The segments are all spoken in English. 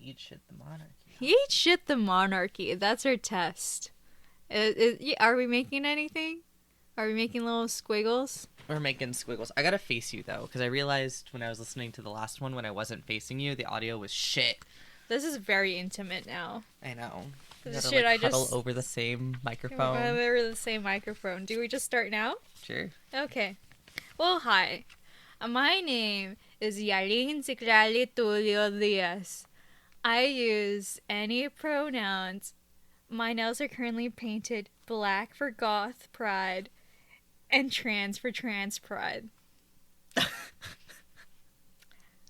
Eat shit the monarchy. Eat shit the monarchy. That's our test. Are we making anything? Are we making little squiggles? We're making squiggles. I gotta face you, though, because I realized when I was listening to the last one, when I wasn't facing you, the audio was shit. This is very intimate now. I know. This Gotta, shit, I huddle just... over the same microphone. Over the same microphone. Do we just start now? Sure. Okay. Well, hi. My name is Jailene Diaz. I use any pronouns. My nails are currently painted black for goth pride and trans for trans pride.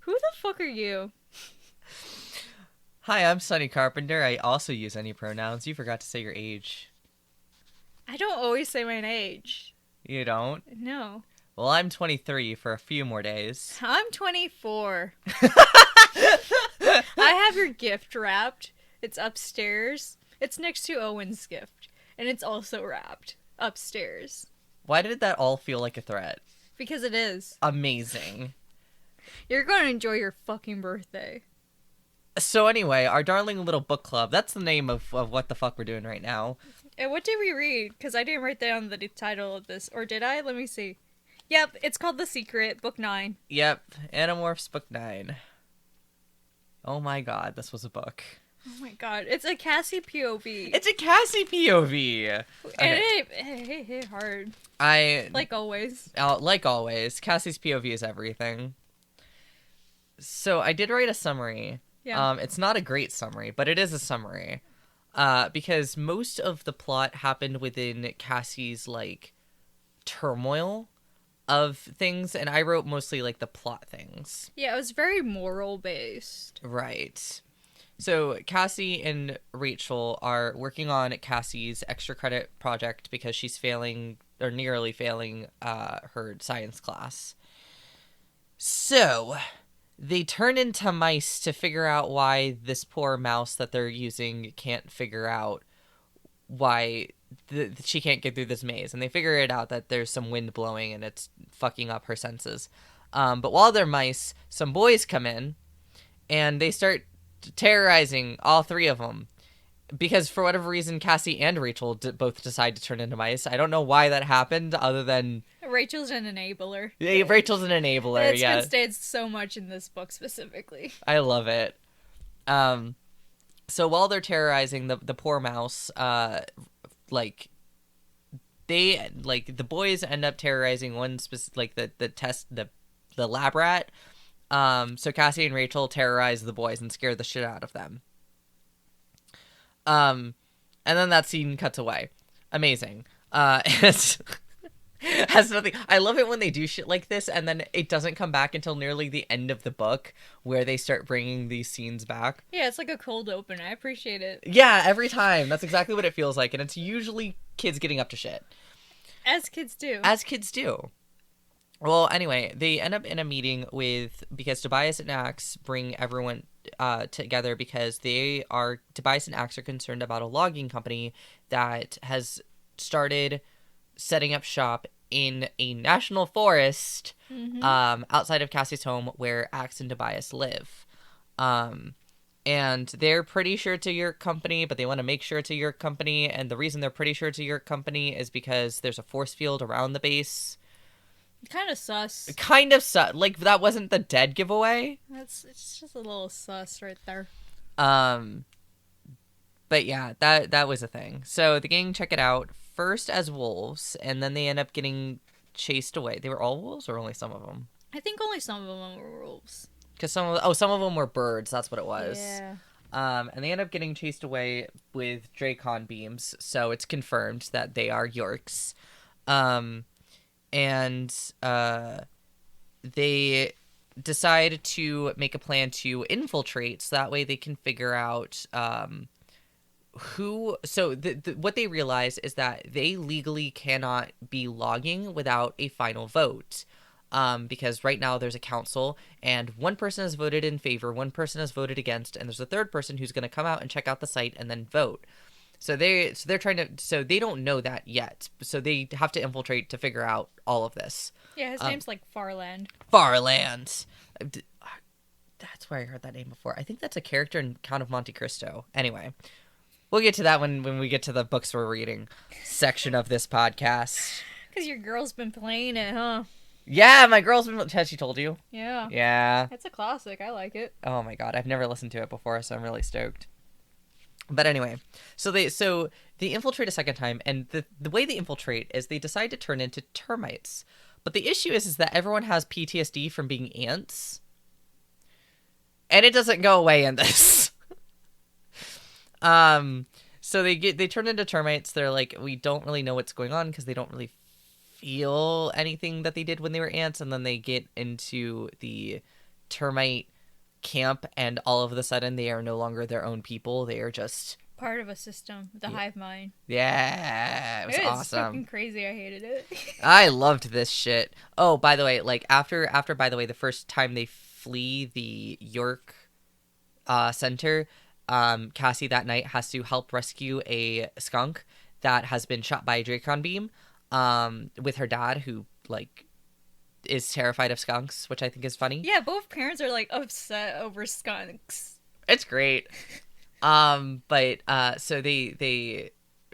Who the fuck are you? Hi, I'm Sonny Carpenter. I also use any pronouns. You forgot to say your age. I don't always say my age. You don't? No. Well, I'm 23 for a few more days. I'm 24. I have your gift wrapped. It's upstairs. It's next to Owen's gift. And it's also wrapped upstairs. Why did that all feel like a threat? Because it is. Amazing. You're going to enjoy your fucking birthday. So anyway, our darling little book club, that's the name of what the fuck we're doing right now. And what did we read? Because I didn't write down the title of this. Or did I? Let me see. Yep, it's called The Secret, Book 9. Yep, Animorphs Book 9. Oh my god, this was a book. Oh my god, it's a Cassie POV. It's a Cassie POV! And Okay. it hit hard. Like always, Cassie's POV is everything. So I did write a summary. Yeah. It's not a great summary, but it is a summary. Because most of the plot happened within Cassie's, like, turmoil of things, and I wrote mostly, like, the plot things. Yeah, it was very moral based. Right. So Cassie and Rachel are working on Cassie's extra credit project because she's failing, or nearly failing, her science class. So they turn into mice to figure out why this poor mouse that they're using can't figure out why she can't get through this maze. And they figure it out that there's some wind blowing and it's fucking up her senses. But while they're mice, some boys come in and they start terrorizing all three of them. Because for whatever reason, Cassie and Rachel both decide to turn into mice. I don't know why that happened, other than... Rachel's an enabler. Yeah, Rachel's an enabler, It's yeah. been stated so much in this book specifically. I love it. So while they're terrorizing the poor mouse, the boys end up terrorizing one specific, the lab rat. So Cassie and Rachel terrorize the boys and scare the shit out of them. And then that scene cuts away. Amazing. It has nothing. I love it when they do shit like this, and then it doesn't come back until nearly the end of the book, where they start bringing these scenes back. Yeah, it's like a cold open. I appreciate it. Yeah, every time. That's exactly what it feels like, and it's usually kids getting up to shit. As kids do. As kids do. Well, anyway, they end up in a meeting because Tobias and Axe bring everyone together because Tobias and Axe are concerned about a logging company that has started setting up shop in a national forest outside of Cassie's home where Axe and Tobias live. And they're pretty sure to your company, but they want to make sure to your company, and the reason they're pretty sure to your company is because there's a force field around the base. Kind of sus. Kind of sus. Like, that wasn't the dead giveaway. It's just a little sus right there. But yeah, that was a thing. So the gang check it out first as wolves, and then they end up getting chased away. They were all wolves, or only some of them? I think only some of them were wolves. Because some of them were birds. That's what it was. Yeah. And they end up getting chased away with Dracon beams. So it's confirmed that they are Yorks. And they decide to make a plan to infiltrate, so that way they can figure out who. So what they realize is that they legally cannot be logging without a final vote. Because right now there's a council, and one person has voted in favor, one person has voted against, and there's a third person who's going to come out and check out the site and then vote. So they're trying to, so they don't know that yet. So they have to infiltrate to figure out all of this. Yeah, his name's like Farland. Farland. That's where I heard that name before. I think that's a character in Count of Monte Cristo. Anyway, we'll get to that when we get to the books we're reading section of this podcast. Because your girl's been playing it, huh? Yeah, my girl's been... Has she told you? Yeah. Yeah. It's a classic. I like it. Oh my god, I've never listened to it before, so I'm really stoked. But anyway, so they infiltrate a second time, and the way they infiltrate is they decide to turn into termites. But the issue is that everyone has PTSD from being ants. And it doesn't go away in this. So they turn into termites. They're like, we don't really know what's going on because they don't really feel anything that they did when they were ants. And then they get into the termite camp, and all of a sudden they are no longer their own people. They are just part of a system, the hive mind. Yeah, it was awesome. Fucking crazy. I hated it. I loved this shit. Oh, by the way, like after by the way, the first time they flee the York center, Cassie that night has to help rescue a skunk that has been shot by a Dracon beam, with her dad, who like is terrified of skunks, which I think is funny. Yeah, both parents are like upset over skunks. It's great. But so they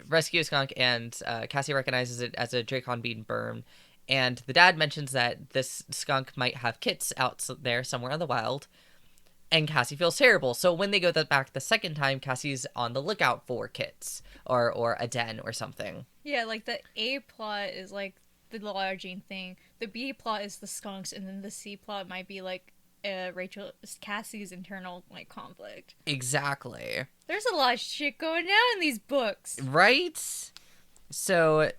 rescue a skunk, and Cassie recognizes it as a Dracon beam burn, and the dad mentions that this skunk might have kits out there somewhere in the wild, and Cassie feels terrible. So when they go back the second time, Cassie's on the lookout for kits or a den or something. Yeah, like the A plot is like the lodging thing. The B plot is the skunks, and then the C plot might be like Cassie's internal like conflict. Exactly. There's a lot of shit going down in these books, right? So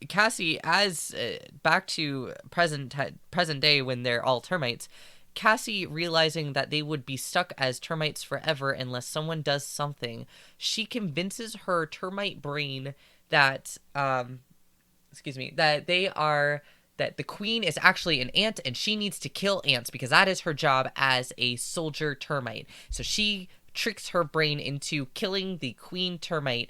Cassie, as back to present day when they're all termites, Cassie realizing that they would be stuck as termites forever unless someone does something, she convinces her termite brain that that the queen is actually an ant and she needs to kill ants because that is her job as a soldier termite. So she tricks her brain into killing the queen termite,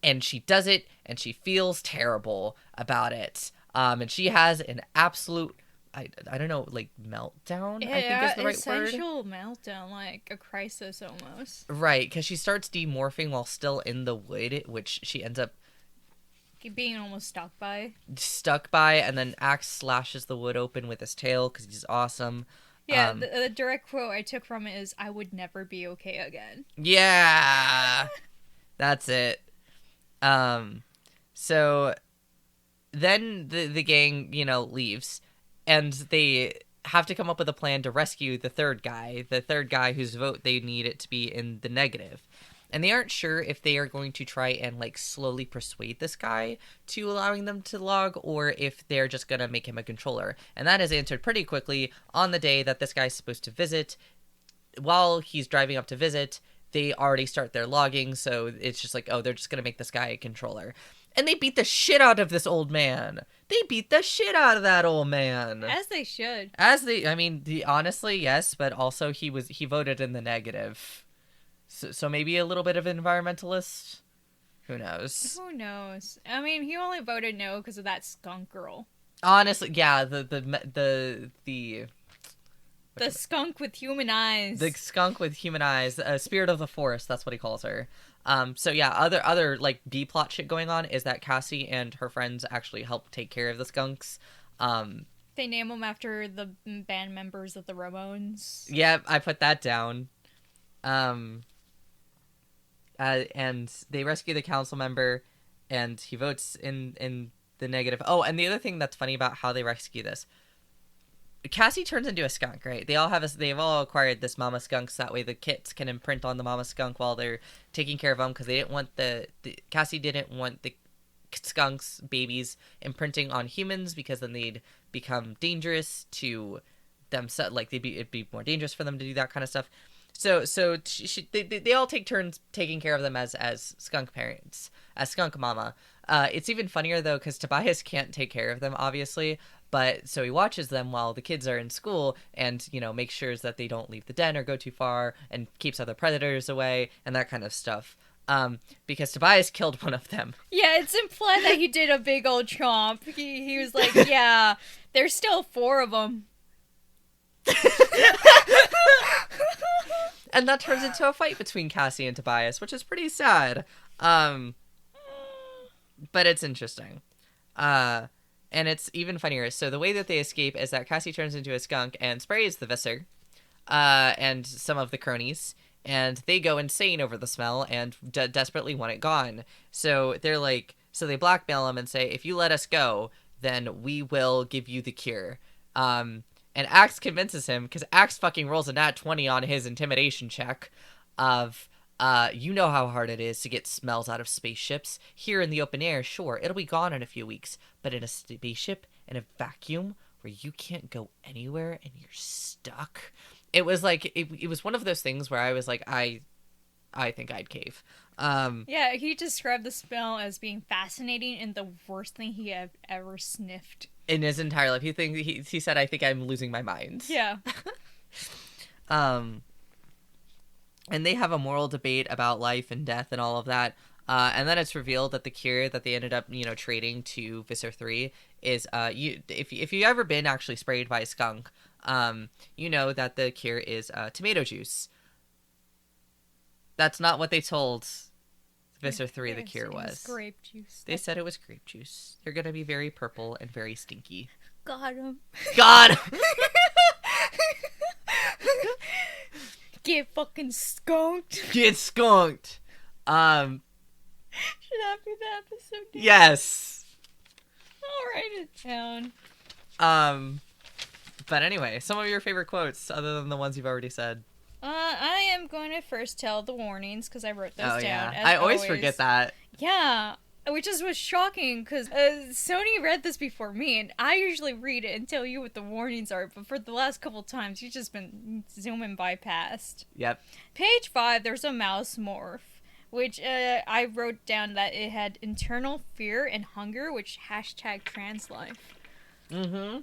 and she does it, and she feels terrible about it. And she has an absolute, I don't know, like meltdown, yeah, I think is the right word. Essential meltdown, like a crisis almost. Right, because she starts demorphing while still in the wood, which she ends up being almost stuck by, and then Axe slashes the wood open with his tail because he's awesome. Yeah, the direct quote I took from it is, "I would never be okay again." Yeah, that's it. So then the gang, leaves, and they have to come up with a plan to rescue the third guy whose vote they need it to be in the negative. And they aren't sure if they are going to try and like slowly persuade this guy to allowing them to log, or if they're just going to make him a controller. And that is answered pretty quickly on the day that this guy's supposed to visit. While he's driving up to visit, they already start their logging. So it's just like, oh, they're just going to make this guy a controller. And they beat the shit out of this old man. They beat the shit out of that old man. As they should. Honestly, yes, but also he voted in the negative. So maybe a little bit of an environmentalist? Who knows? Who knows? I mean, he only voted no because of that skunk girl. Honestly, yeah, the skunk with human eyes. The skunk with human eyes, spirit of the forest, that's what he calls her. So yeah, other like B plot shit going on is that Cassie and her friends actually help take care of the skunks. They name them after the band members of the Ramones. Yeah, I put that down. And they rescue the council member, and he votes in the negative. Oh, and the other thing that's funny about how they rescue this, Cassie turns into a skunk, right? They've all acquired this mama skunk, so that way the kits can imprint on the mama skunk while they're taking care of them, because they didn't want Cassie didn't want the skunks babies imprinting on humans, because then they'd become dangerous to them. Like it'd be more dangerous for them to do that kind of stuff. So they all take turns taking care of them as skunk parents, as skunk mama. It's even funnier though, because Tobias can't take care of them, obviously, but so he watches them while the kids are in school, and makes sure that they don't leave the den or go too far, and keeps other predators away and that kind of stuff. Because Tobias killed one of them. Yeah, it's implied that he did a big old chomp. He was like, yeah, there's still 4 of them. And that turns into a fight between Cassie and Tobias, which is pretty sad. But it's interesting. And it's even funnier. So the way that they escape is that Cassie turns into a skunk and sprays the Visser, and some of the cronies, and they go insane over the smell and desperately want it gone. So they're like, so they blackmail him and say, if you let us go, then we will give you the cure. And Axe convinces him, because Axe fucking rolls a nat 20 on his intimidation check of, you know how hard it is to get smells out of spaceships. Here in the open air, sure, it'll be gone in a few weeks. But in a spaceship, in a vacuum, where you can't go anywhere and you're stuck. It was like, it was one of those things where I was like, I think I'd cave. Yeah, he described the smell as being fascinating and the worst thing he had ever sniffed. In his entire life. He said, I think I'm losing my mind. Yeah. And they have a moral debate about life and death and all of that. And then it's revealed that the cure that they ended up, trading to Visser 3 is, if you've ever been actually sprayed by a skunk, you know that the cure is tomato juice. That's not what they told Visser 3 the cure was. Grape juice. They said it was grape juice. They're going to be very purple and very stinky. Got him. Got him! Get fucking skunked. Get skunked! Should that be the episode name? Yes! I'll write it down. But anyway, some of your favorite quotes, other than the ones you've already said. I am going to first tell the warnings, because I wrote those down. I always forget that. Yeah, which was shocking, because Sony read this before me, and I usually read it and tell you what the warnings are, but for the last couple times, you've just been zooming by past. Yep. Page 5, there's a mouse morph, which I wrote down that it had internal fear and hunger, which hashtag trans life. Mm-hmm.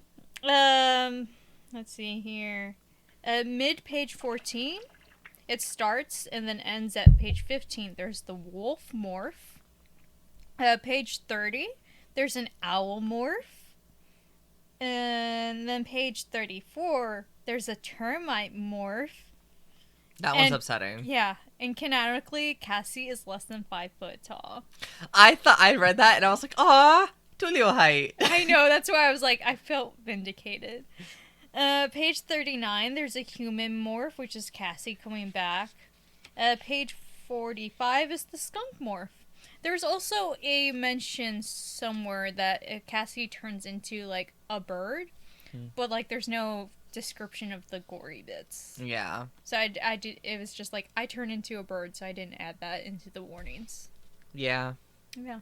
Let's see here. Mid-page 14, it starts and then ends at page 15. There's the wolf morph. Page 30, there's an owl morph. And then page 34, there's a termite morph. That one's upsetting. Yeah, and canonically, Cassie is less than 5 foot tall. I read that and I was like, aw, Tulio height. I know, that's why I was like, I felt vindicated. Page 39, there's a human morph, which is Cassie coming back. Page 45 is the skunk morph. There's also a mention somewhere that Cassie turns into, like, a bird, but, like, there's no description of the gory bits. Yeah. So I did, it was just like, I turn into a bird, so I didn't add that into the warnings. Yeah. Yeah.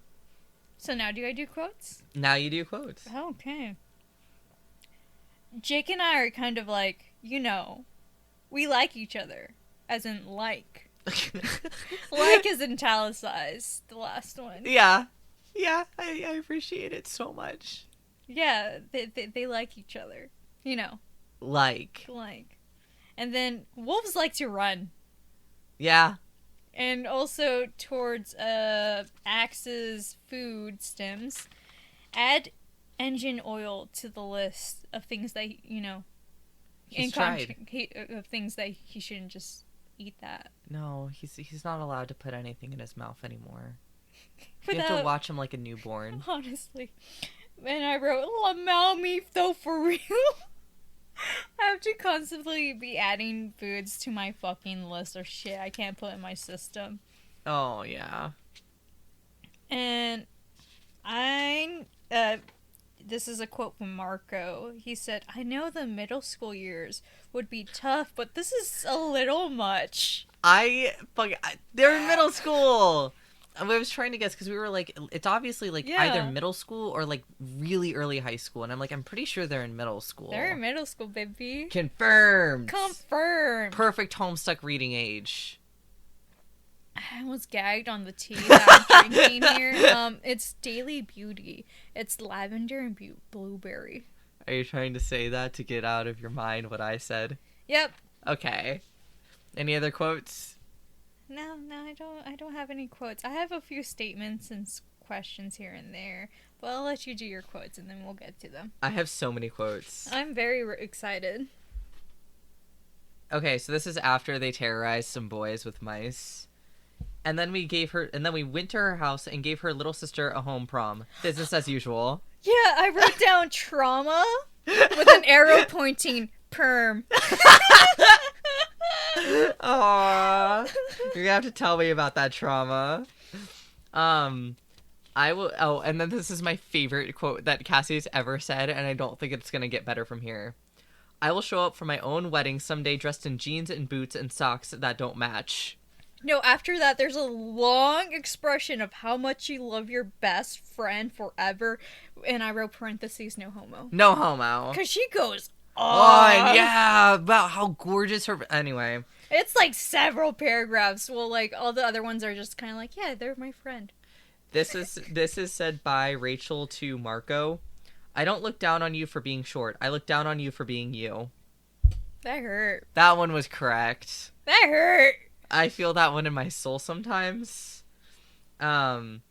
So now do I do quotes? Now you do quotes. Okay. Jake and I are kind of like, we like each other. As in, like. Like is italicized, the last one. Yeah. Yeah, I appreciate it so much. Yeah, they like each other. Like. And then, wolves like to run. Yeah. And also, towards Axe's food stems, add engine oil to the list of things that He's tried. Of things that he shouldn't just eat that. No, he's not allowed to put anything in his mouth anymore. You have to watch him like a newborn. Honestly. And I wrote, allow me though, for real. I have to constantly be adding foods to my fucking list of shit I can't put in my system. Oh, yeah. And this is a quote from Marco. He said, I know the middle school years would be tough, but this is a little much. They're in middle school. I was trying to guess because we were like, it's obviously like either middle school or like really early high school. And I'm like, I'm pretty sure they're in middle school. They're in middle school, baby. Confirmed. Perfect homestuck reading age. I was gagged on the tea that I'm drinking here. It's Daily Beauty. It's lavender and blueberry. Are you trying to say that to get out of your mind what I said? Yep. Okay. Any other quotes? No, I don't have any quotes. I have a few statements and questions here and there, but I'll let you do your quotes and then we'll get to them. I have so many quotes. I'm very excited. Okay, so this is after they terrorized some boys with mice. And then we went to her house and gave her little sister a home prom. Business as usual. Yeah, I wrote down trauma with an arrow pointing perm. Aww. You're gonna have to tell me about that trauma. I will. Oh, and then this is my favorite quote that Cassie's ever said, and I don't think it's gonna get better from here. I will show up for my own wedding someday dressed in jeans and boots and socks that don't match. No, after that, there's a long expression of how much you love your best friend forever, and I wrote parentheses, no homo. No homo. Because she goes on, yeah, about how gorgeous her... Anyway. It's like several paragraphs. Well, like, all the other ones are just kind of like, yeah, they're my friend. This is said by Rachel to Marco. I don't look down on you for being short. I look down on you for being you. That hurt. That one was correct. That hurt. I feel that one in my soul sometimes. And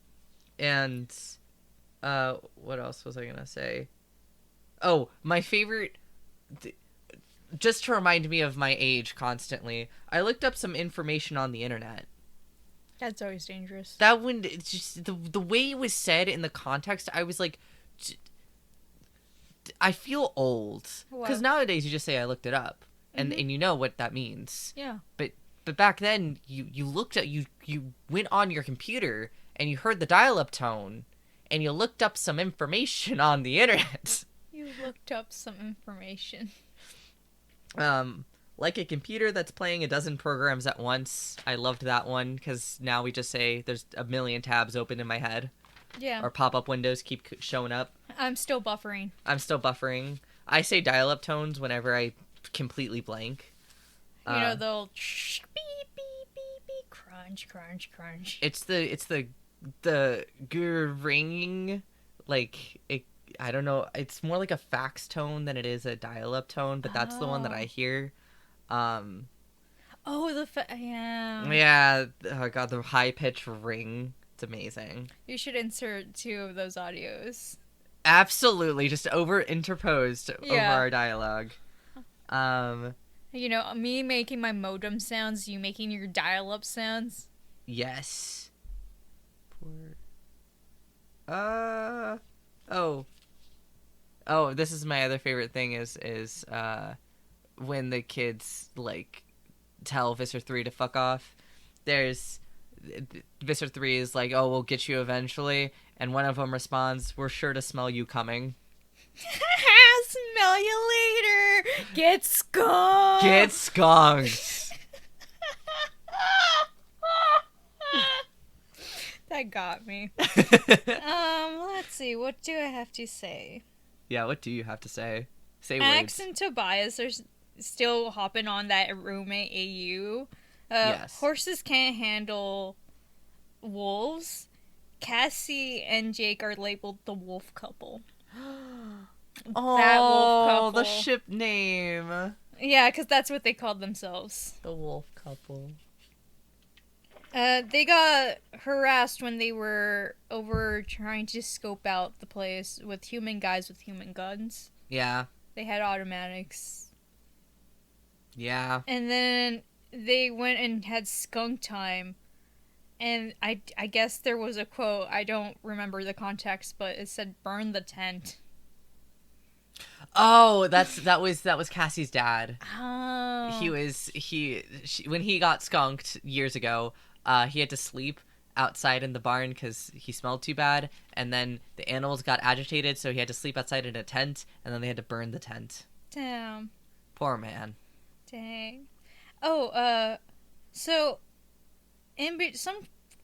what else was I gonna say? Oh, my favorite, just to remind me of my age constantly, I looked up some information on the internet. That's always dangerous. That one, it's just the way it was said in the context, I was like, I feel old. Because nowadays you just say I looked it up, and you know what that means. Yeah. But back then you looked at you went on your computer and you heard the dial-up tone, and you looked up some information on the internet. You looked up some information. Like a computer that's playing a dozen programs at once. I loved that one because now we just say there's a million tabs open in my head. Yeah. Or pop-up windows keep showing up. I'm still buffering. I say dial-up tones whenever I completely blank. You know, they'll beep, beep, beep, beep, crunch, crunch, crunch. It's the ringing, like, it, I don't know, it's more like a fax tone than it is a dial-up tone, but that's the one that I hear. Yeah. Yeah, oh god, the high-pitched ring. It's amazing. You should insert 2 of those audios. Absolutely, just interposed over our dialogue. You know, me making my modem sounds, you making your dial-up sounds. Yes. Oh, this is my other favorite thing is when the kids, like, tell Visser 3 to fuck off. There's... Visser 3 is like, oh, we'll get you eventually. And one of them responds, we're sure to smell you coming. Smell you later. Get skunked. Get skunked. That got me. Let's see. What do I have to say? Yeah, what do you have to say? Say Max words. and Tobias are still hopping on that roommate AU. Yes. Horses can't handle wolves. Cassie and Jake are labeled the wolf couple. That wolf couple. The ship name. Yeah, because that's what they called themselves. The wolf couple. They got harassed when they were over trying to scope out the place with human guys with human guns. Yeah. They had automatics. Yeah. And then they went and had skunk time. And I guess there was a quote, I don't remember the context, but it said, burn the tent. Oh, that was Cassie's dad. Oh. When he got skunked years ago, he had to sleep outside in the barn because he smelled too bad, and then the animals got agitated, so he had to sleep outside in a tent, and then they had to burn the tent. Damn. Poor man. Dang. Oh, so some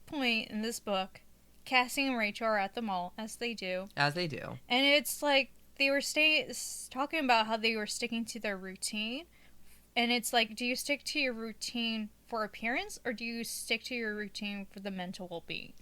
point in this book, Cassie and Rachel are at the mall, as they do. As they do. And it's like they were talking about how they were sticking to their routine. And it's like, do you stick to your routine for appearance, or do you stick to your routine for the mental well-being?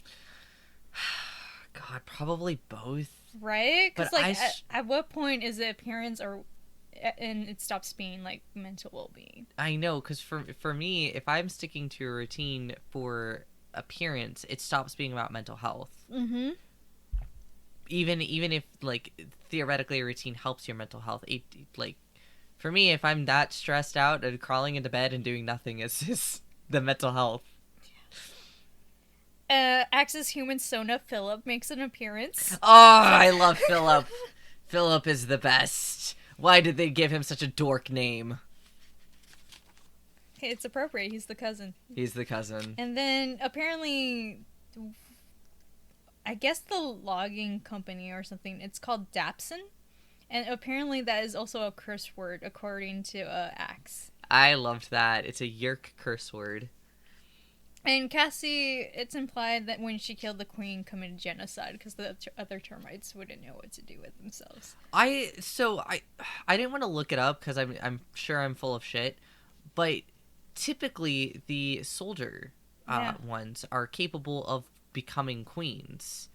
God, probably both. Right? Because, like, at what point is it appearance and it stops being, like, mental well-being? I know, because for me, if I'm sticking to a routine for appearance, it stops being about mental health. Mm-hmm. Even if, like, theoretically a routine helps your mental health, For me, if I'm that stressed out and crawling into bed and doing nothing is the mental health. Axe's human Sona Philip makes an appearance. Oh, I love Philip. Philip is the best. Why did they give him such a dork name? It's appropriate. He's the cousin. He's the cousin. And then apparently, I guess the logging company or something, it's called Dapson. And apparently that is also a curse word according to Axe. I loved that. It's a Yerk curse word. And Cassie, it's implied that when she killed the queen, committed genocide because the other termites wouldn't know what to do with themselves. I didn't want to look it up because I'm sure I'm full of shit, but typically the soldier ones are capable of becoming queens.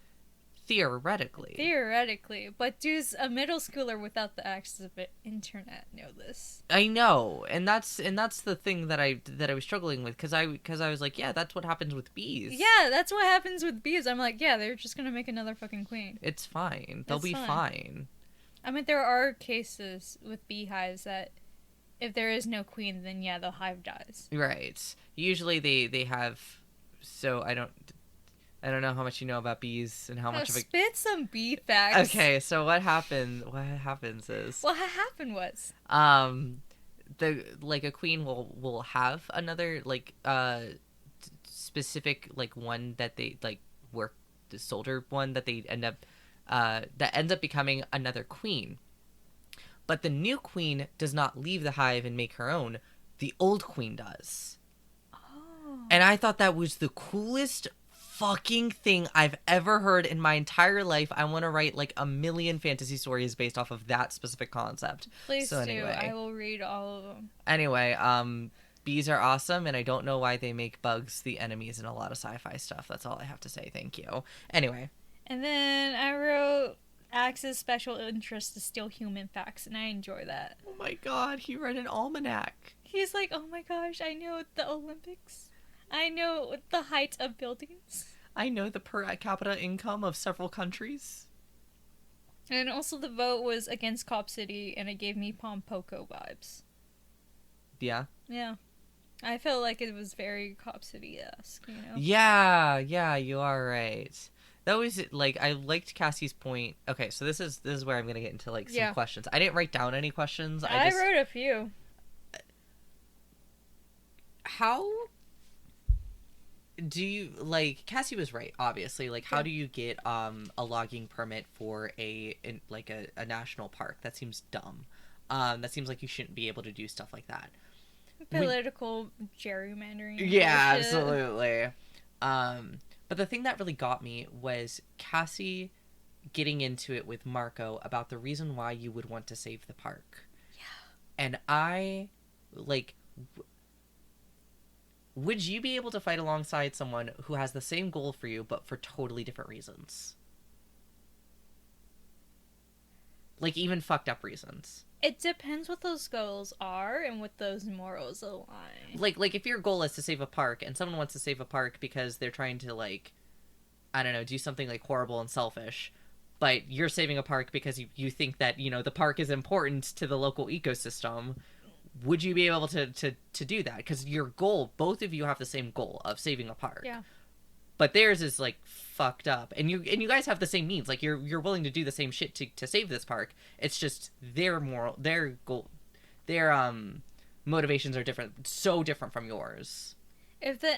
Theoretically. But does a middle schooler without the access of internet know this? I know, and that's the thing that I was struggling with because I was like, yeah, that's what happens with bees. Yeah, that's what happens with bees. I'm like, yeah, they're just gonna make another fucking queen. It's fine. They'll be fine. I mean, there are cases with beehives that if there is no queen, then yeah, the hive dies. Right. Usually they have. So I don't know how much you know about bees and how much of a... Spit some bee facts. Okay, so what happens is... What happened was... a queen will have another, specific, one that they, work... The soldier one that they end up... that ends up becoming another queen. But the new queen does not leave the hive and make her own. The old queen does. Oh. And I thought that was the coolest fucking thing I've ever heard in my entire life. I want to write a million fantasy stories based off of that specific concept. Please do. I will read all of them. Anyway, bees are awesome, and I don't know why they make bugs the enemies in a lot of sci-fi stuff. That's all I have to say. Thank you. Anyway. And then I wrote Axe's special interest is steal human facts, and I enjoy that. Oh my god, he read an almanac. He's like, oh my gosh, I know the Olympics. I know the height of buildings. I know the per capita income of several countries. And also the vote was against Cop City, and it gave me Pompoko vibes. Yeah? Yeah. I felt like it was very Cop City-esque, you know? Yeah, you are right. That was, I liked Cassie's point. Okay, so this is where I'm going to get into, some questions. I didn't write down any questions. I wrote a few. How... do you Cassie was right, obviously, how do you get a logging permit for a national park? That seems dumb. That seems like you shouldn't be able to do stuff like that. Political gerrymandering. Yeah, bullshit. Absolutely. But the thing that really got me was Cassie getting into it with Marco about the reason why you would want to save the park. Yeah. And I would you be able to fight alongside someone who has the same goal for you, but for totally different reasons? Even fucked up reasons. It depends what those goals are and what those morals align. If your goal is to save a park, and someone wants to save a park because they're trying to, I don't know, do something, horrible and selfish, but you're saving a park because you think that, the park is important to the local ecosystem... Would you be able to do that? Because your goal, both of you have the same goal of saving a park. Yeah. But theirs is fucked up, and you guys have the same means. You're willing to do the same shit to save this park. It's just their goal, their motivations are different, so different from yours. If the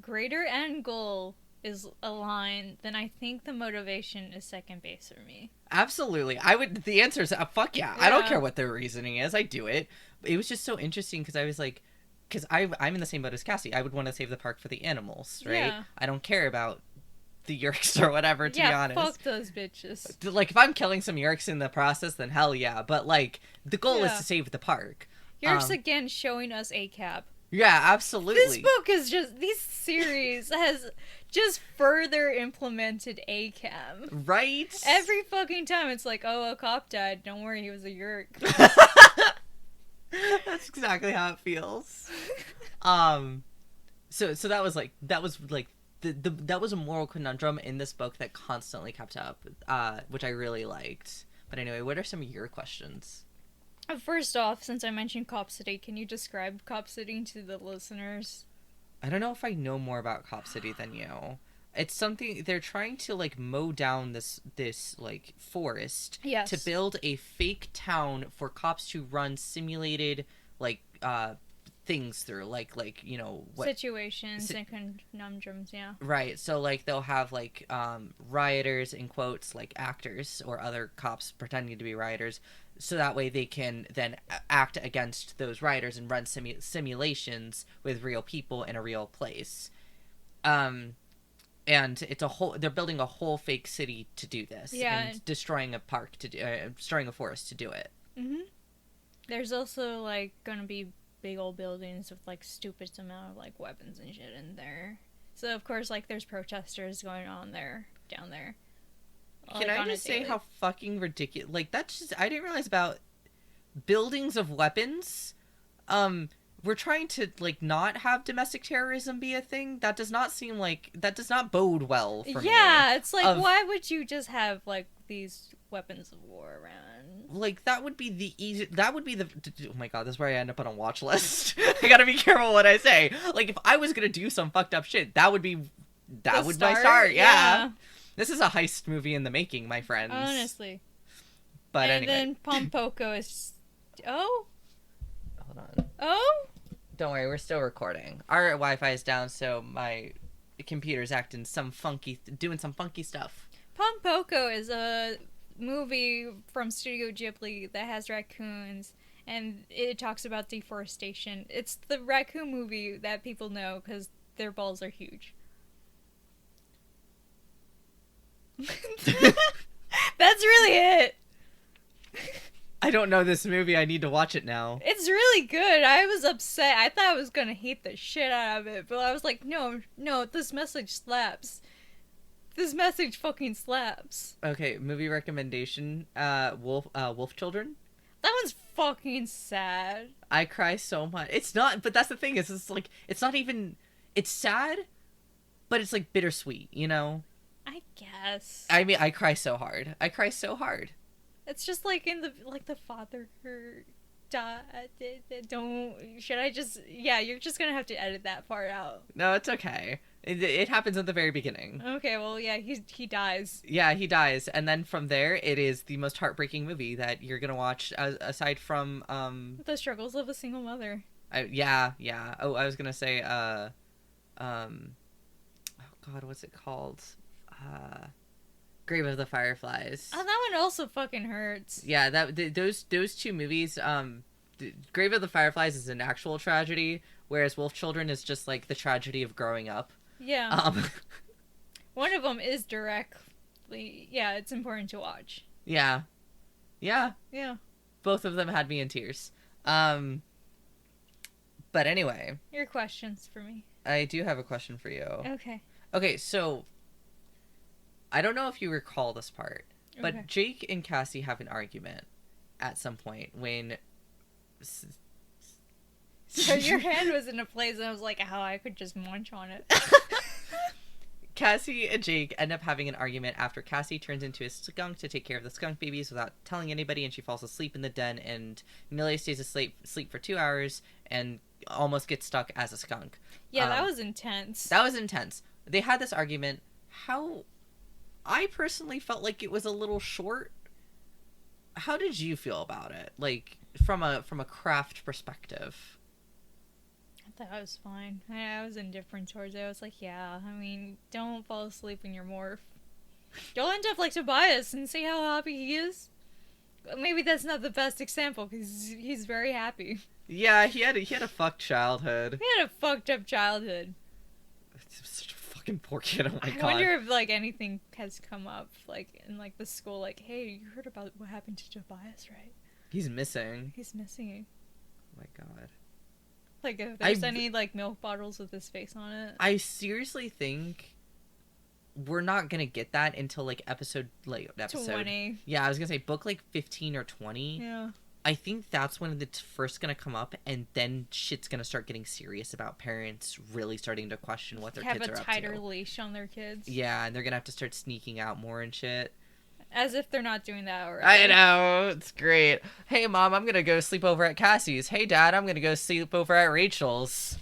greater end goal is aligned, then I think the motivation is second base for me. Absolutely. The answer is fuck yeah. I don't care what their reasoning is. I do it. It was just so interesting because I was because I'm in the same boat as Cassie. I would want to save the park for the animals, right? Yeah. I don't care about the Yerks or whatever, to be honest. Yeah, fuck those bitches. If I'm killing some Yerks in the process, then hell yeah. But, the goal is to save the park. Yerks again showing us ACAB. Yeah, absolutely. This series has just further implemented ACAM. Right? Every fucking time it's oh, a cop died. Don't worry, he was a Yerk. That's exactly how it feels. So that was that was a moral conundrum in this book that constantly kept up, which I really liked. But anyway, what are some of your questions? First off, since I mentioned Cop City, can you describe Cop City to the listeners? I don't know if I know more about Cop City than you. It's something they're trying to like mow down this like forest Yes. to build a fake town for cops to run simulated like things through like you know what Situations and conundrums, yeah. right, so like they'll have like rioters in quotes, like actors or other cops pretending to be rioters, so that way they can then act against those rioters and run simulations with real people in a real place. And it's a whole they're building a whole fake city to do this, Yeah. and destroying a park to do destroying a forest to do it. Mm-hmm. There's also like gonna be big old buildings with like stupid amount of like weapons and shit in there. So of course like there's protesters going on there down there. Can I just say how fucking ridiculous, like, that's just, I didn't realize about buildings of weapons. We're trying to like not have domestic terrorism be a thing. That does not seem like, that does not bode well for me. Yeah, it's like why would you just have like these weapons of war around? Like, that would be the easy, that would be the, oh my god, this is where I end up on a watch list. I gotta be careful what I say. Like, if I was gonna do some fucked up shit, that would be, that would be my start, yeah. This is a heist movie in the making, my friends. Honestly. But and anyway. then Pompoko is, oh? Hold on. Oh? Don't worry, we're still recording. Our Wi-Fi is down, so my computer's acting doing some funky stuff. Pompoko is a movie from Studio Ghibli that has raccoons, and it talks about deforestation. It's the raccoon movie that people know because their balls are huge. That's really it. I don't know this movie. I need to watch it now. It's really good. I was upset. I thought I was gonna hate the shit out of it, but I was like, no, this message slaps. This message fucking slaps. Okay, movie recommendation. Wolf Children. That one's fucking sad. I cry so much. It's not, but that's the thing, is it's like, it's not even, it's sad, but it's like bittersweet, you know? I guess. I mean, I cry so hard. I cry so hard. It's just like in the father died. Don't. Should I just? Yeah, you're just gonna have to edit that part out. No, it's okay. It happens at the very beginning. Okay, well, yeah, he dies. Yeah, he dies, and then from there, it is the most heartbreaking movie that you're gonna watch, aside from The struggles of a single mother. Yeah. Oh, I was gonna say oh god, what's it called? Grave of the Fireflies. Oh, that one also fucking hurts. Yeah, those two movies. Grave of the Fireflies is an actual tragedy, whereas Wolf Children is just like the tragedy of growing up. Yeah. One of them is directly. Yeah, it's important to watch. Yeah. Both of them had me in tears. But anyway. Your questions for me. I do have a question for you. Okay. Okay, so I don't know if you recall this part, but Okay. Jake and Cassie have an argument at some point when... So your hand was in a place and I was like, how I could just munch on it. Cassie and Jake end up having an argument after Cassie turns into a skunk to take care of the skunk babies without telling anybody, and she falls asleep in the den, and Millie stays asleep for 2 hours and almost gets stuck as a skunk. Yeah, that was intense. That was intense. They had this argument. How... I personally felt like it was a little short. How did you feel about it? Like, from a craft perspective? I thought I was fine. I was indifferent towards it. I was like, yeah, I mean, don't fall asleep in your morph. You'll end up like Tobias and see how happy he is. Maybe that's not the best example, because he's very happy. Yeah, he had a fucked childhood. He had a fucked up childhood. Such a fucking poor kid, oh my god. I wonder if, like, anything has come up, like, in, like, the school, like, hey, you heard about what happened to Tobias, right? He's missing. He's missing. Oh my god. Like, if there's any, like, milk bottles with his face on it. I seriously think we're not gonna get that until, like, episode 20. Yeah, I was gonna say book, like, 15 or 20. Yeah. I think that's when it's first gonna come up, and then shit's gonna start getting serious about parents really starting to question what their kids are up to. Have a tighter leash on their kids. Yeah, and they're gonna have to start sneaking out more and shit. As if they're not doing that already. I know, it's great. Hey, Mom, I'm gonna go sleep over at Cassie's. Hey, Dad, I'm gonna go sleep over at Rachel's.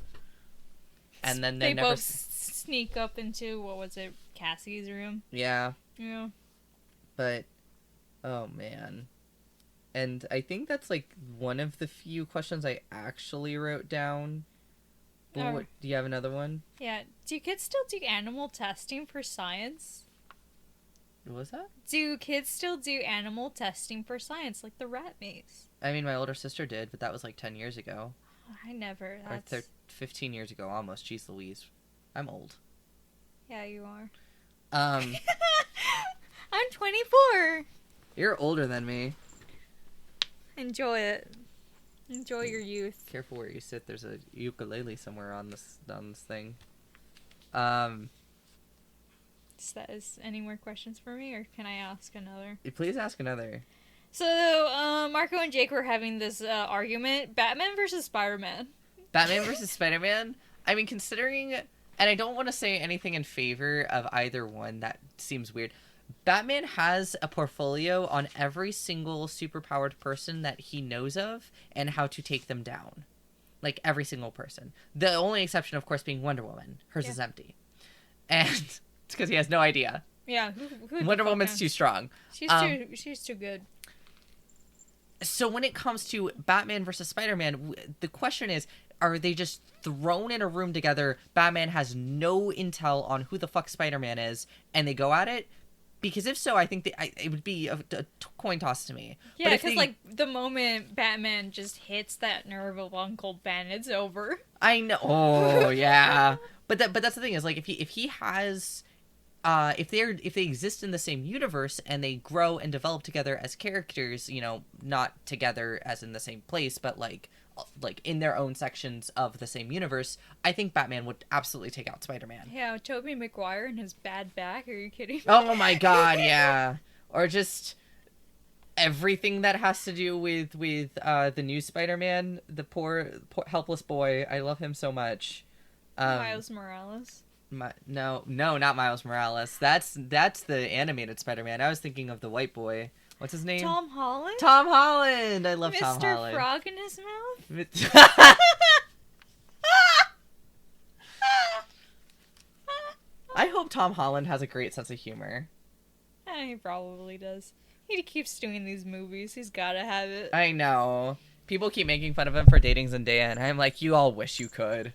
And then they never both sneak up into, what was it, Cassie's room? Yeah. Yeah. But, oh, man. And I think that's, like, one of the few questions I actually wrote down. Do you have another one? Yeah. Do kids still do animal testing for science? What was that? Do kids still do animal testing for science, like the rat maze? I mean, my older sister did, but that was, like, 10 years ago. I never. That's... Or 15 years ago, almost. Jeez Louise. I'm old. Yeah, you are. I'm 24. You're older than me. Enjoy it. Enjoy your youth. Careful where you sit. There's a ukulele somewhere on this thing. Is any more questions for me, or can I ask another? Please ask another. So, Marco and Jake were having this argument: Batman versus Spider-Man. Batman versus Spider-Man? I mean, considering... And I don't want to say anything in favor of either one. That seems weird. Batman has a portfolio on every single superpowered person that he knows of and how to take them down. Like, every single person. The only exception, of course, being Wonder Woman. Hers is empty. And it's because he has no idea. Yeah. Wonder Woman's too strong. She's too good. So when it comes to Batman versus Spider-Man, the question is, are they just thrown in a room together? Batman has no intel on who the fuck Spider-Man is, and they go at it? Because if so, I think it would be a coin toss to me. Yeah, because like the moment Batman just hits that nerve of Uncle Ben, it's over. I know. Oh yeah, but that's the thing is, like, if he has, if they exist in the same universe and they grow and develop together as characters, you know, not together as in the same place, but like in their own sections of the same universe, I think Batman would absolutely take out Spider-Man. Yeah, Tobey Maguire and his bad back. Are you kidding me? Oh my god, yeah. Or just everything that has to do with the new Spider-Man, the poor helpless boy. I love him so much. Miles Morales. No, not Miles Morales. That's the animated Spider-Man. I was thinking of the white boy. What's his name? Tom Holland? Tom Holland! I love Tom Holland. Mr. Frog in his mouth? I hope Tom Holland has a great sense of humor. He probably does. He keeps doing these movies. He's gotta have it. I know. People keep making fun of him for dating Zendaya, and I'm like, you all wish you could.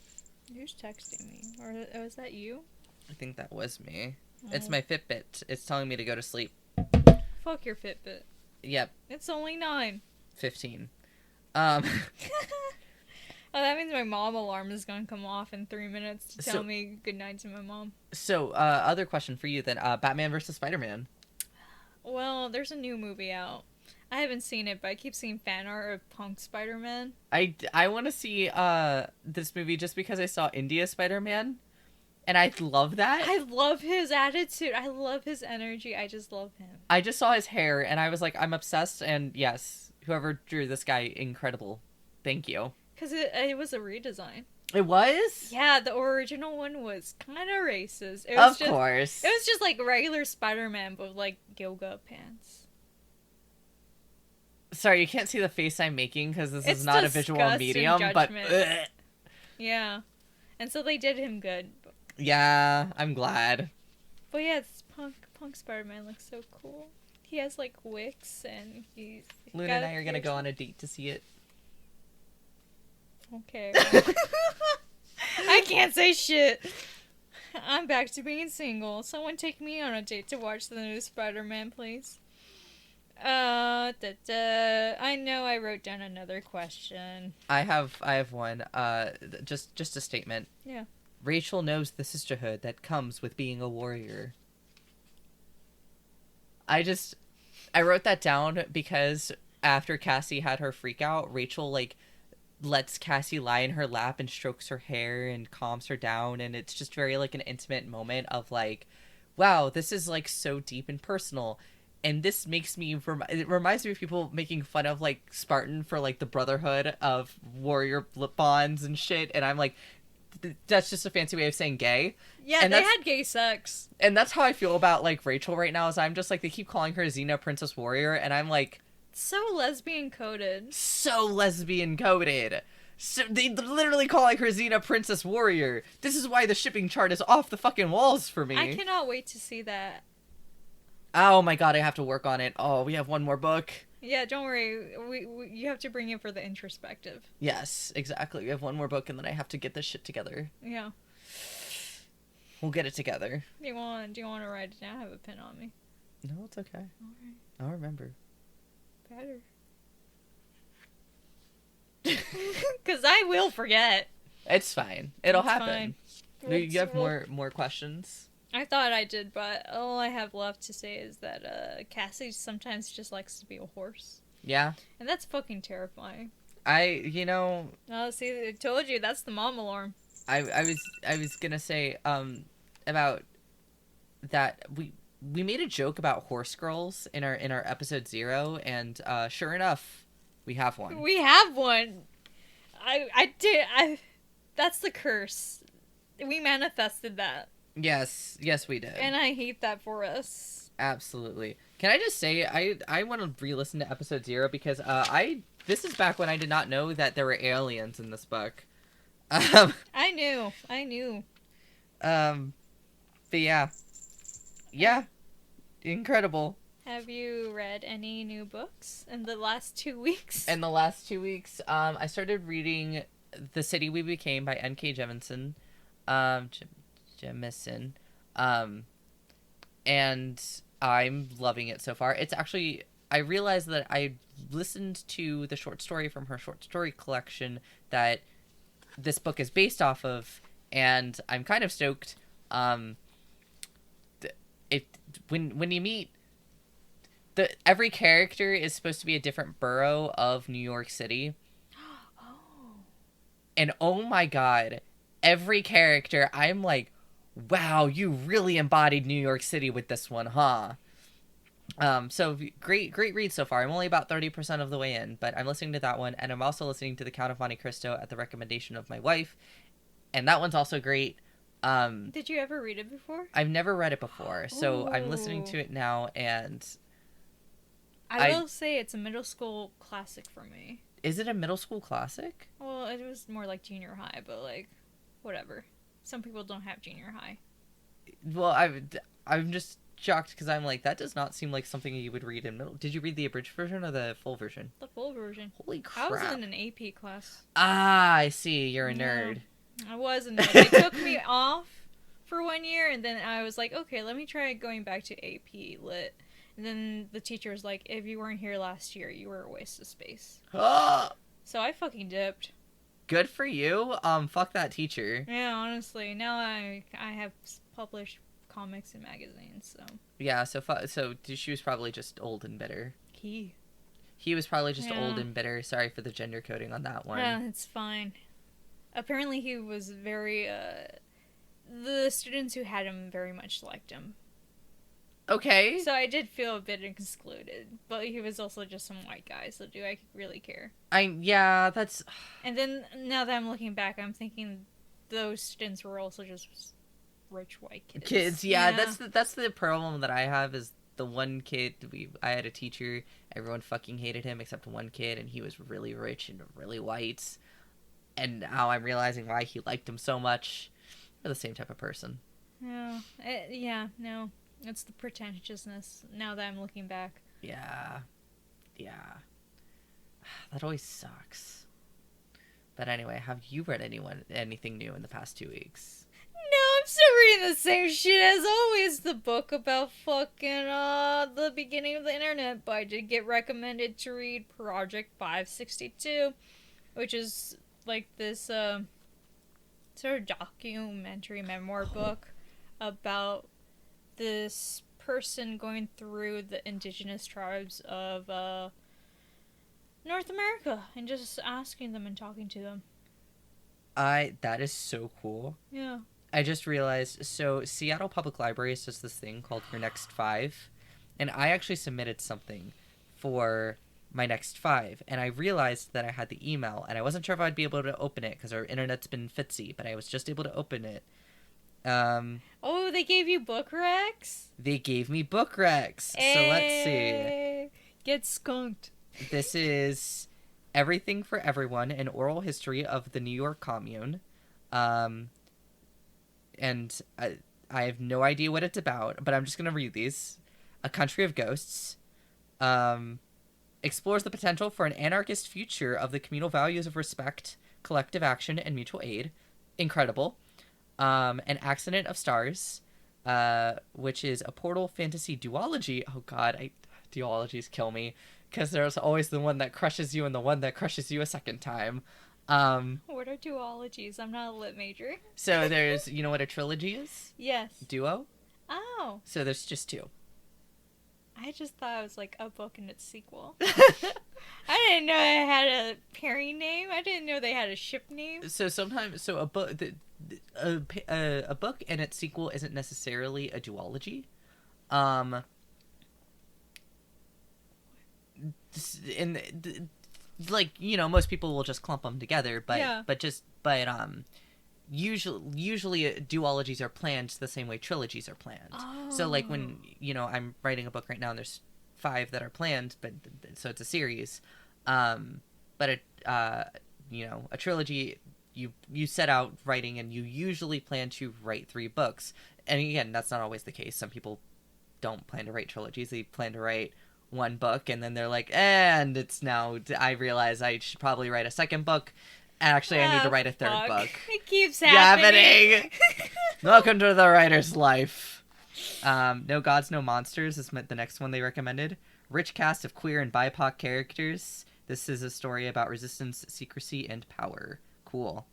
Who's texting me? Or was that you? I think that was me. It's my Fitbit. It's telling me to go to sleep. Fuck your Fitbit. Yep. It's only 9. 15. Oh, that means my mom alarm is gonna come off in 3 minutes to tell me goodnight to my mom. So, other question for you then. Batman versus Spider-Man. Well, there's a new movie out. I haven't seen it, but I keep seeing fan art of Punk Spider-Man. I want to see this movie just because I saw India Spider-Man. And I love that. I love his attitude. I love his energy. I just love him. I just saw his hair, and I was like, I'm obsessed. And yes, whoever drew this guy, incredible. Thank you. Because it was a redesign. It was? Yeah, the original one was kind of racist. Of course. It was just like regular Spider-Man, but with like yoga pants. Sorry, you can't see the face I'm making because this is not a visual medium, judgment. but... Ugh. Yeah. And so they did him good. Yeah, I'm glad. But yeah, it's Punk Spider-Man looks so cool. He has like wicks and he's... Luna and I are going to go on a date to see it. Okay. I can't say shit. I'm back to being single. Someone take me on a date to watch the new Spider-Man, please. I know I wrote down another question. I have one. Just a statement. Yeah. Rachel knows the sisterhood that comes with being a warrior. I wrote that down because after Cassie had her freak out, Rachel like lets Cassie lie in her lap and strokes her hair and calms her down, and it's just very like an intimate moment of like, wow, this is like so deep and personal. And this makes me it reminds me of people making fun of like Spartan for like the brotherhood of warrior bonds and shit, and I'm like, that's just a fancy way of saying gay. Yeah, And they that's- had gay sex. And that's how I feel about, like, Rachel right now, is I'm just, like, they keep calling her Xena Princess Warrior, and I'm, like, So lesbian coded. so lesbian coded. So they literally calling her Xena Princess Warrior. This is why the shipping chart is off the fucking walls for me. I cannot wait to see that. Oh my god, I have to work on it. Oh, we have one more book. Yeah, don't worry. You have to bring it for the introspective. Yes, exactly. We have one more book, and then I have to get this shit together. Yeah. We'll get it together. Do you want to write it down? I have a pen on me. No, it's okay. Alright. I'll remember. Better. Because I will forget. It's fine. It'll It's happen. fine. You have more questions? I thought I did, but all I have left to say is that Cassie sometimes just likes to be a horse. Yeah. And that's fucking terrifying. Oh, See, I told you, that's the mom alarm. I was gonna say, about that we made a joke about horse girls in our episode 0, and sure enough, we have one. We have one. That's the curse. We manifested that. Yes, we did. And I hate that for us. Absolutely. Can I just say, I want to re-listen to episode 0 because this is back when I did not know that there were aliens in this book. I knew. But yeah, incredible. Have you read any new books in the last 2 weeks? In the last 2 weeks, I started reading The City We Became by N.K. Jemisin. Jemisin. And I'm loving it so far. It's actually, I realized that I listened to the short story from her short story collection that this book is based off of, and I'm kind of stoked. When you meet every character is supposed to be a different borough of New York City. Oh. And oh my god, every character, I'm like, wow, you really embodied New York City with this one, huh? So great read so far. I'm only about 30% of the way in, but I'm listening to that one, and I'm also listening to The Count of Monte Cristo at the recommendation of my wife, and that one's also great. Did you ever read it before? I've never read it before, so I'm listening Ooh. to it now, and I will say it's a middle school classic for me. Is it a middle school classic? Well, it was more like junior high, but like, whatever. Some people don't have junior high. Well, I'm just shocked because I'm like, that does not seem like something you would read in middle. Did you read the abridged version or the full version? The full version. Holy crap. I was in an AP class. Ah, I see. You're a Yeah. nerd. I was a nerd. They took me off for 1 year, and then I was like, okay, let me try going back to AP Lit. And then the teacher was like, if you weren't here last year, you were a waste of space. So I fucking dipped. Good for you. Fuck that teacher. Yeah, honestly. Now I have published comics and magazines, so. Yeah, so she was probably just old and bitter. He was probably just Yeah. old and bitter. Sorry for the gender coding on that one. Yeah, it's fine. Apparently he was very, the students who had him very much liked him. Okay. So I did feel a bit excluded, but he was also just some white guy, so do I really care? Yeah, that's... And then, now that I'm looking back, I'm thinking those students were also just rich white kids. Yeah. That's the problem that I have is the one kid, I had a teacher, everyone fucking hated him except one kid, and he was really rich and really white. And now I'm realizing why he liked him so much. They're the same type of person. No. It's the pretentiousness, now that I'm looking back. Yeah. That always sucks. But anyway, have you read anything new in the past 2 weeks? No, I'm still reading the same shit as always. The book about fucking, the beginning of the internet. But I did get recommended to read Project 562, which is like this, sort of documentary memoir book about this person going through the indigenous tribes of, North America and just asking them and talking to them. That is so cool. Yeah. I just realized, so Seattle Public Libraries does this thing called Your Next 5, and I actually submitted something for my next 5, and I realized that I had the email, and I wasn't sure if I'd be able to open it because our internet's been fitzy, but I was just able to open it. Oh, they gave you book recs? They gave me book recs. So let's see. Get skunked. This is Everything for Everyone, an oral history of the New York Commune. And I have no idea what it's about, but I'm just going to read these. A Country of Ghosts. Explores the potential for an anarchist future of the communal values of respect, collective action, and mutual aid. Incredible. An Accident of Stars, which is a portal fantasy duology. Oh god, duologies kill me, because there's always the one that crushes you and the one that crushes you a second time. What are duologies? I'm not a lit major. So there's, you know what a trilogy is? Yes. Duo? Oh. So there's just 2. I just thought it was like a book and its sequel. I didn't know it had a pairing name. I didn't know they had a ship name. So sometimes, a book, a book and its sequel isn't necessarily a duology. Like, you know, most people will just clump them together, but usually duologies are planned the same way trilogies are planned. Oh. So like when, you know, I'm writing a book right now and there's 5 that are planned, but so it's a series. But you know, a trilogy, you set out writing and you usually plan to write 3 books. And again, that's not always the case. Some people don't plan to write trilogies. They plan to write 1 book and then they're like, and it's now, I realize I should probably write a second book. Actually, I need to write a 3rd book. It keeps happening. Welcome to the writer's life. No Gods, No Monsters is the next one they recommended. Rich cast of queer and BIPOC characters. This is a story about resistance, secrecy, and power. Cool.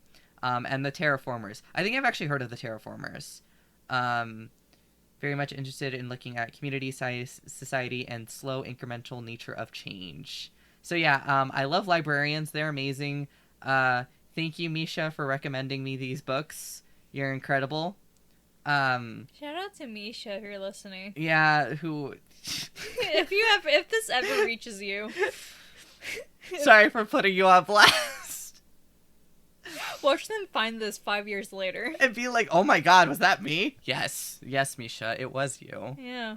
And the Terraformers. I think I've actually heard of the Terraformers. Very much interested in looking at community, society, and slow incremental nature of change. So yeah, I love librarians. They're amazing. Thank you, Misha, for recommending me these books. You're incredible. Shout out to Misha if you're listening. Yeah, who... if this ever reaches you. Sorry for putting you on blast. Watch them find this 5 years later. And be like, oh my god, was that me? Yes, Misha, it was you. Yeah.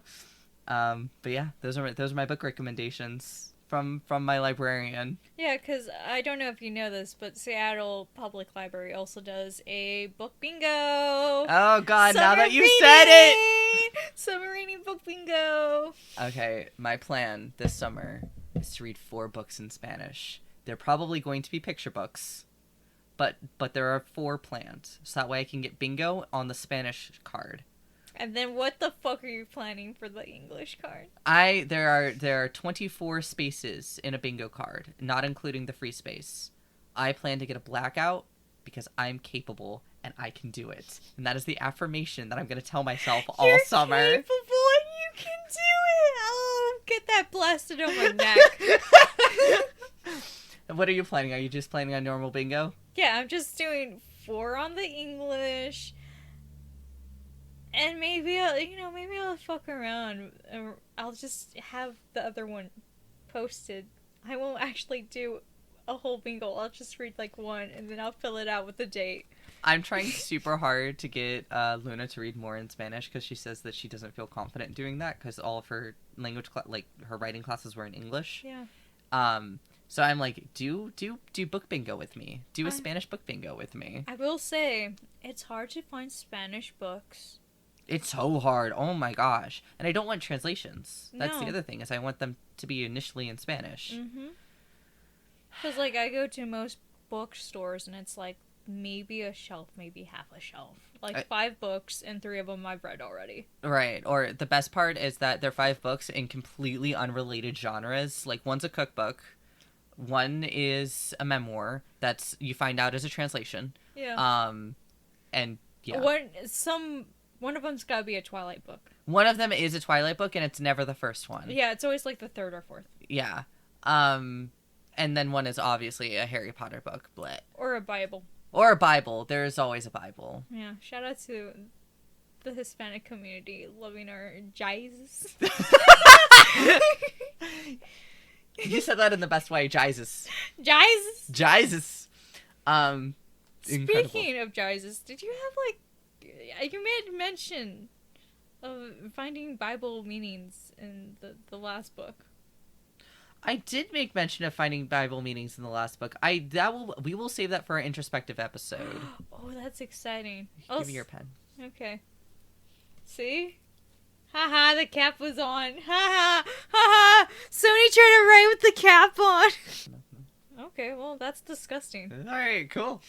But yeah, those are my book recommendations from my librarian. Yeah, because I don't know if you know this, but Seattle Public Library also does a book bingo. Oh god, now that you said it! Summer reading book bingo. Okay, my plan this summer is to read 4 books in Spanish. They're probably going to be picture books, but there are 4 planned, so that way I can get bingo on the Spanish card. And then what the fuck are you planning for the English card? There are 24 spaces in a bingo card, not including the free space. I plan to get a blackout because I'm capable and I can do it. And that is the affirmation that I'm going to tell myself all summer. You're capable and you can do it! Oh, get that blasted on my neck. What are you planning? Are you just planning on normal bingo? Yeah, I'm just doing 4 on the English. And maybe I'll fuck around. I'll just have the other one posted. I won't actually do a whole bingo. I'll just read like 1 and then I'll fill it out with the date. I'm trying super hard to get Luna to read more in Spanish because she says that she doesn't feel confident doing that because all of her language, her writing classes were in English. Yeah. So I'm like, do book bingo with me. Do a Spanish book bingo with me. I will say, it's hard to find Spanish books. It's so hard. Oh my gosh. And I don't want translations. That's the No. other thing, is I want them to be initially in Spanish. Mm-hmm. Because, like, I go to most bookstores and it's like maybe a shelf, maybe half a shelf. Like 5 books and 3 of them I've read already. Right. Or the best part is that they're 5 books in completely unrelated genres. Like, one's a cookbook. One is a memoir that's you find out is a translation. Yeah. And yeah. One of them's gotta be a Twilight book. One of them is a Twilight book, and it's never the first one. Yeah, it's always like the 3rd or 4th. Yeah. And then one is obviously a Harry Potter book. Bleh. Or a Bible. Or a Bible. There is always a Bible. Yeah. Shout out to the Hispanic community loving our Jesus. You said that in the best way. Jesus. Jesus. Jesus. Incredible. Speaking of Jesus, did you have you made mention of finding Bible meanings in the last book? I did make mention of finding Bible meanings in the last book. We will save that for our introspective episode. Oh, that's exciting. Give me your pen. Okay. See? Haha, the cap was on. Haha, haha. Sony tried to write with the cap on. Okay, well, that's disgusting. All right, cool.